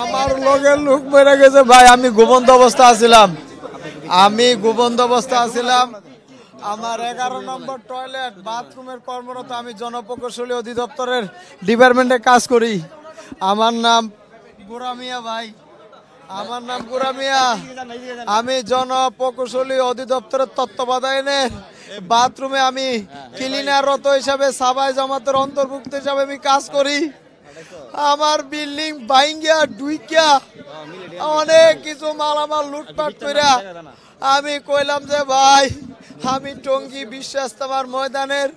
আমার লগের লোক মেরে গেছে ভাই। আমি ঘুমন্ত অবস্থা আছিলাম, আমার 11 নম্বর টয়লেট বাথরুমের কর্মরত। আমি জনপ্রকৌশলী অধিদপ্তরের ডিপার্টমেন্টে কাজ করি। আমার নাম গোরামিয়া ভাই, আমি জনপ্রকৌশলী অধিদপ্তরের তত্ত্বাবধানে বাথরুমে আমি ক্লিনাররত হিসাবে সাবাই জামাতের অন্তর্ভুক্ত হিসাবে আমি কাজ করি। আমার বিল্ডিং ভাঙ্গিয়া ডুইকা অনেক কিছু মালামাল লুটপাট কইরা আমি কইলাম যে ভাই আমি টঙ্গী বিশ্ব ইজতেমার ময়দানের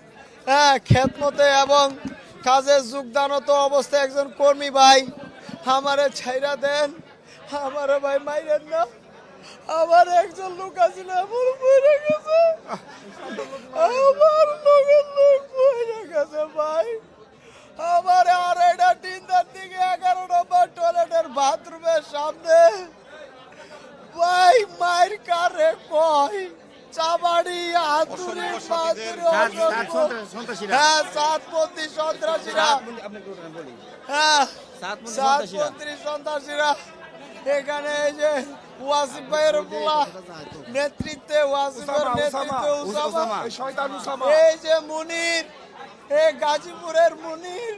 খেদমতে এবং কাজে যোগদানত অবস্থায় একজন কর্মী ভাই, আমারে ছাইরা দেন, আমারে ভাই মাইরেন না। আমার একজন লোক আছিল আমার মরে গেছে, আমার লগের লোক মরে গেছে ভাই। আমার আর এটা 3টার দিকে 11 নম্বর টয়লেটের বাথরুমের সামনে ভাই মাইর কারে কয় চাবাড়ি হাতুড়ি সাতপন্থী সন্ত্রাসীরা, সাতপন্থী সন্ত্রাসীরা এখানে এই যে ওয়াসিফ ভাইয়ের নেতৃত্বে, ওয়াসিফের নেতৃত্বে উসামা, এই যে মুনির, এই গাজীপুরের মুনির,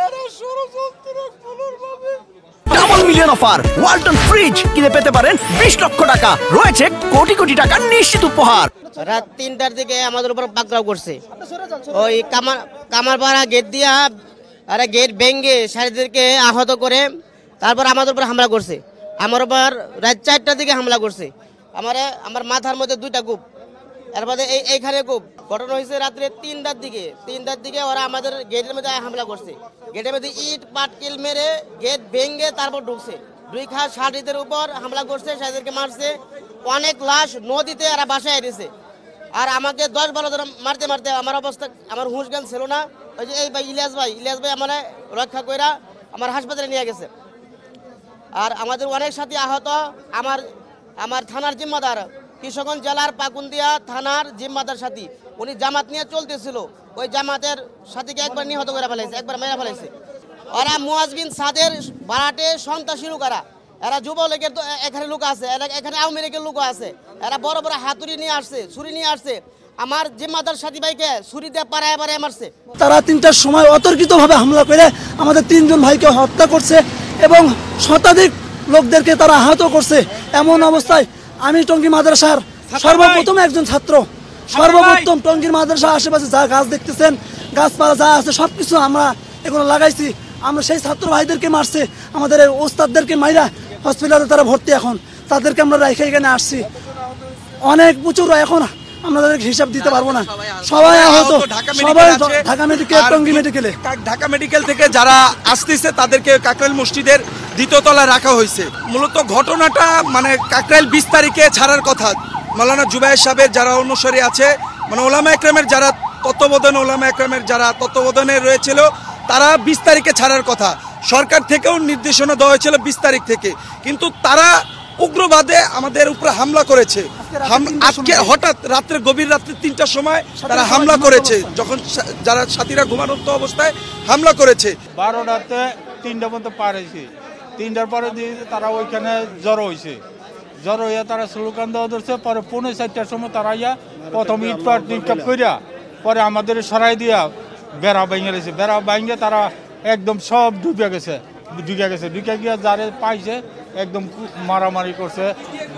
এরা ষড়যন্ত্র ভাবে double million offer Walton fridge কিনে পেতে পারেন 20 লক্ষ টাকা, রয়েছে কোটি কোটি টাকার নিশ্চিত উপহার। রাত 3টার দিকে আমাদের উপর পাকড়াও করছে, ওই কামারপাড়া গেট দিয়া আরে গেট ভেঙে সারিদেরকে আহত করে তারপর আমাদের উপর হামলা করছে। আমার উপর রাত 4টার দিকে হামলা করছে, আমার মাথার মধ্যে 2টা কূপ, এরপরে এইখানে কূপ। ঘটনা হয়েছে রাত্রে 3টার দিকে ওরা আমাদের গেটের মধ্যে হামলা করছে। গেটের মধ্যে ইট পাটকেল মেরে গেট ভেঙে তারপর ঢুকছে, 2 খাস সারিদের উপর হামলা করছে, সারিদেরকে মারছে। অনেক লাশ নদীতে এরা বাসায় দিয়েছে। আর আমাকে 10-12 জন মারতে মারতে আমার অবস্থা, আমার হুঁশ জ্ঞান ছিল না। ওই যে এই ভাই ইলিয়াস ভাই আমার রক্ষা কইরা আমার হাসপাতালে নিয়ে গেছে। আর আমাদের অনেক সাথী আহত। আমার থানার জিম্মাদার, কিশোরগঞ্জ জেলার পাকুন্দিয়া থানার জিম্মাদার সাথী, উনি জামাত নিয়ে চলতেছিল, ওই জামাতের সাথীকে একবার নিহত করে ফেলেছে, একবার মেরে ফেলেছে। ওরা মুয়াজ বিন সাদের বারাটে সন্ত্রাসী লোকেরা, এরা যুবলীগের তো এখানে লোক আছে, এখানে আওয়ামী লীগের লোক আছে। এরা বড় বড় হাতুড়ি নিয়ে আসছে, ছুরি নিয়ে আসছে, আমার জিম্মাদার সাথী ভাইকে ছুরি দিয়ে পাড়ায় মারছে। তারা 3টার সময় অতর্কিতভাবে হামলা করে আমাদের 3 জন ভাইকে হত্যা করছে এবং শতাধিক লোকদেরকে তারা আহত করছে। এমন অবস্থায় আমি টঙ্গী মাদ্রাসার সর্বপ্রথম একজন ছাত্র, সর্বপ্রথম টঙ্গীর মাদ্রাসা আশেপাশে যা গাছ দেখতেছেন, গাছপালা যা আছে সবকিছু আমরা এগুলো লাগাইছি। আমরা সেই ছাত্র ভাইদেরকে মারছে, আমাদের ওস্তাদদেরকে মাইরা হসপিটালে তারা ভর্তি, এখন তাদেরকে আমরা রেখে এখানে আসছি। অনেক প্রচুর, এখন আমরা তাদেরকে হিসাব দিতে পারবো না। সবাই আহত, সবাই ঢাকা মেডিকেল, টঙ্গী মেডিকেলে। ঢাকা মেডিকেল থেকে যারা আসতেছে তাদেরকে কাকরাইল মসজিদের 2য় তলায় রাখা হয়েছে। মূলত ঘটনাটা মানে কাকরাইল 20 তারিখে ছাড়ার কথা। মাওলানা জুবায়ের সাহেবের যারা অনুসারী আছে, মানে ওলামা একরামের যারা তত্ত্বাবধানে রয়েছিল, তারা 20 তারিখে ছাড়ার কথা। সরকার থেকেও নির্দেশনা দেওয়া হয়েছিল 20 তারিখ থেকে, কিন্তু তারা উগ্রবাদে আমাদের উপরে হামলা করেছে। আজকে হঠাৎ গভীর রাত্রে 3টার সময় তারা হামলা করেছে, যখন যারা সাথীরা ঘুমানোর অবস্থায় হামলা করেছে। 12টাতে 3টা পর্যন্ত পার হয়েছে। 3টার পরে দিয়ে তারা ওইখানে জড়ো হয়েছে, জড়ো হইয়া তারা স্লোগান দেওয়া ধরছে। পরে 4:45টার সময় তারা ইয়া প্রথম ইটপাট নিক্ষেপ করিয়া পরে আমাদের সরাই দিয়া বেড়া ভেঙে গেছে। বেড়া ভেঙে তারা একদম সব ঢুকে গেছে, ঢুকে গিয়া যারে পাইছে একদম মারামারি করছে।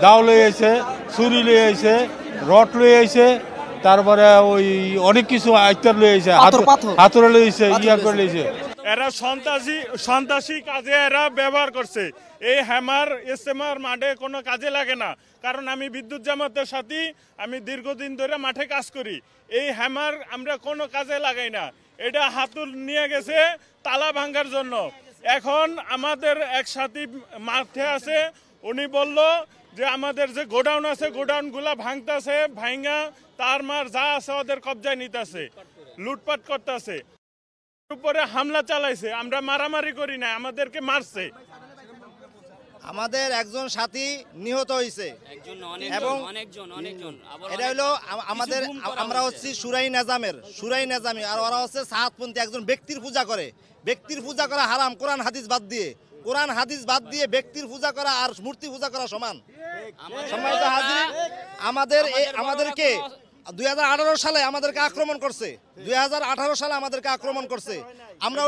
দাও লয়ে আইছে, ছুরি লয়ে আইছে, রড লয়ে আইছে, তারপরে ওই অনেক কিছু আইতার লয়ে আইছে, হাতুড়ে লয়ে আইছে, ইয়া করে লইছে। এরা সন্ত্রাসী কাজে এরা ব্যবহার করছে। এই হ্যামার ইজতেমার মাঠে কোনো কাজে লাগে না, কারণ আমি বিদ্যুৎ জামাতের সাথে আমি দীর্ঘদিন ধরে মাঠে কাজ করি। এই হ্যামার আমরা কোনো কাজে লাগাই না। এটা হাতুড় নিয়ে গেছে তালা ভাঙার জন্য। এখন আমাদের এক সাথী মাঠে আছে, উনি বলল যে আমাদের যে গোডাউন আছে, গোডাউনগুলা ভাঙতেছে, ভাঙা তার মার যা আছে ওদের কবজায় নিতেছে, লুটপাট করতেছে, উপরে হামলা চালাইছে। আমরা মারামারি করি না, আমাদেরকে মারছে। আমাদের একজন সাথী নিহত হয়েছে এবং এটা হলো আমাদের আমরা হচ্ছি সুরাই নেজামি আর ওরা হচ্ছে সাহাতপন্থী একজন ব্যক্তির পূজা করে ব্যক্তির পূজা করা হারাম কোরআন হাদিস বাদ দিয়ে ব্যক্তির পূজা করা আর মূর্তি পূজা করা সমান সম্মানিত হাজির আমাদেরকে 2018 সালে আমাদেরকে আক্রমণ করছে 2018 সালে আমাদেরকে আক্রমণ করছে আমরা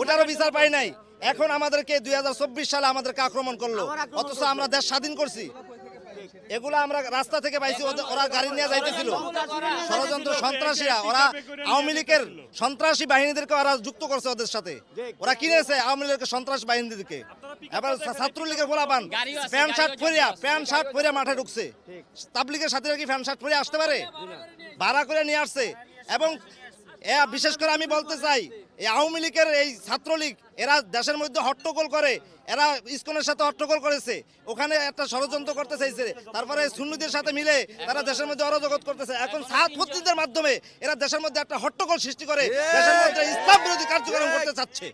ওটারও বিচার পাই নাই এখন আমাদেরকে 2024 সালে আমাদেরকে আক্রমণ করলো অথচ আমরা দেশ স্বাধীন করছি এগুলো আমরা রাস্তা থেকে পাইছি ওরা গাড়ি নিয়ে যাইতেছিল ষড়যন্ত্র সন্ত্রাসীরা ওরা আওয়ামী লীগের সন্ত্রাসী বাহিনীদেরকে ওরা যুক্ত করছে ওদের সাথে ওরা কিনেছে আওয়ামী লীগের সন্ত্রাসী বাহিনীদেরকে এবার ছাত্রলীগের গোলাপান প্যান্ট শার্ট পরে মাঠে ঢুকছে তাবলীগের সাথে কি প্যান্ট শার্ট পরে আসতে পারে ভাড়া করে নিয়ে আসছে এবং বিশেষ করে আমি বলতে চাই এই আওয়ামী লীগের এই ছাত্রলীগ এরা দেশের মধ্যে হট্টগোল করে এরা ইসকনের সাথে হট্টগোল করেছে ওখানে একটা ষড়যন্ত্র করতে চাইছে তারপরে সুন্নিদের সাথে মিলে তারা দেশের মধ্যে অরাজকতা করতেছে এখন ছাত্রদের মাধ্যমে এরা দেশের মধ্যে একটা হট্টগোল সৃষ্টি করে দেশের মধ্যে ইসলাম বিরোধী কার্যক্রম করতে চাচ্ছে